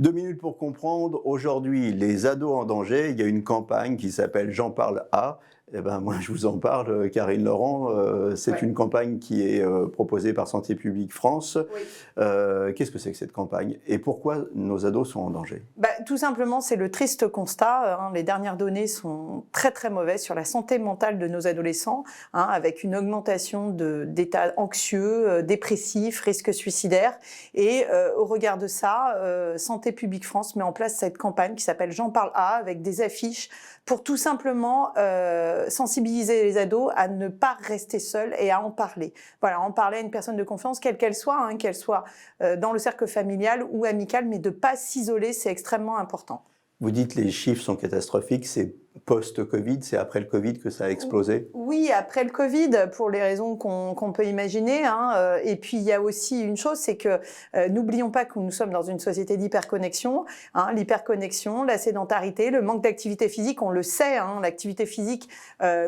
2 minutes pour comprendre. Aujourd'hui, les ados en danger, il y a une campagne qui s'appelle J'en parle à. Eh ben, moi, je vous en parle, Karine Laurent. C'est Ouais. une campagne qui est proposée par Santé publique France. Oui. Qu'est-ce que c'est que cette campagne et pourquoi nos ados sont en danger? Tout simplement, c'est le triste constat. Les dernières données sont très très mauvaises sur la santé mentale de nos adolescents, avec une augmentation d'états anxieux, dépressifs, risques suicidaires. Et au regard de ça, Santé publique France met en place cette campagne qui s'appelle J'en parle à, avec des affiches pour tout simplement sensibiliser les ados à ne pas rester seuls et à en parler. Voilà, en parler à une personne de confiance, quelle qu'elle soit dans le cercle familial ou amical, mais de ne pas s'isoler, c'est extrêmement important. Vous dites les chiffres sont catastrophiques, c'est post-Covid, c'est après le Covid que ça a explosé? Oui, après le Covid, pour les raisons qu'on peut imaginer. Et puis, il y a aussi une chose, c'est que n'oublions pas que nous sommes dans une société d'hyperconnexion. L'hyperconnexion, la sédentarité, le manque d'activité physique, on le sait, l'activité physique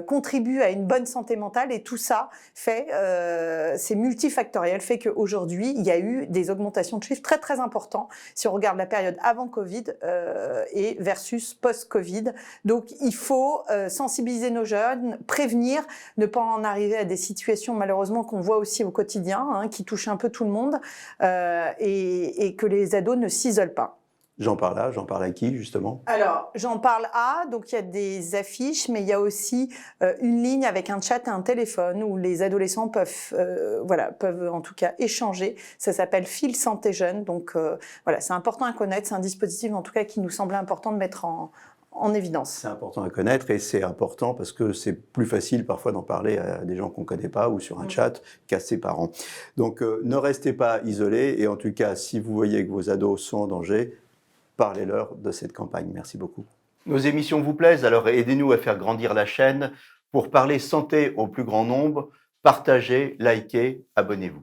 contribue à une bonne santé mentale. Et tout ça fait, c'est multifactoriel, fait qu'aujourd'hui, il y a eu des augmentations de chiffres très, très importants si on regarde la période avant Covid et versus post-Covid. Donc, il faut sensibiliser nos jeunes, prévenir, ne pas en arriver à des situations malheureusement qu'on voit aussi au quotidien, qui touchent un peu tout le monde, et que les ados ne s'isolent pas. J'en parle à qui justement? Alors, j'en parle donc il y a des affiches, mais il y a aussi une ligne avec un chat et un téléphone où les adolescents peuvent en tout cas échanger. Ça s'appelle Fil Santé Jeune, donc voilà, c'est important à connaître, c'est un dispositif en tout cas qui nous semblait important de mettre en évidence. C'est important à connaître et c'est important parce que c'est plus facile parfois d'en parler à des gens qu'on ne connaît pas ou sur un chat qu'à ses parents. Donc ne restez pas isolés et en tout cas si vous voyez que vos ados sont en danger, parlez-leur de cette campagne. Merci beaucoup. Nos émissions vous plaisent, alors aidez-nous à faire grandir la chaîne pour parler santé au plus grand nombre. Partagez, likez, abonnez-vous.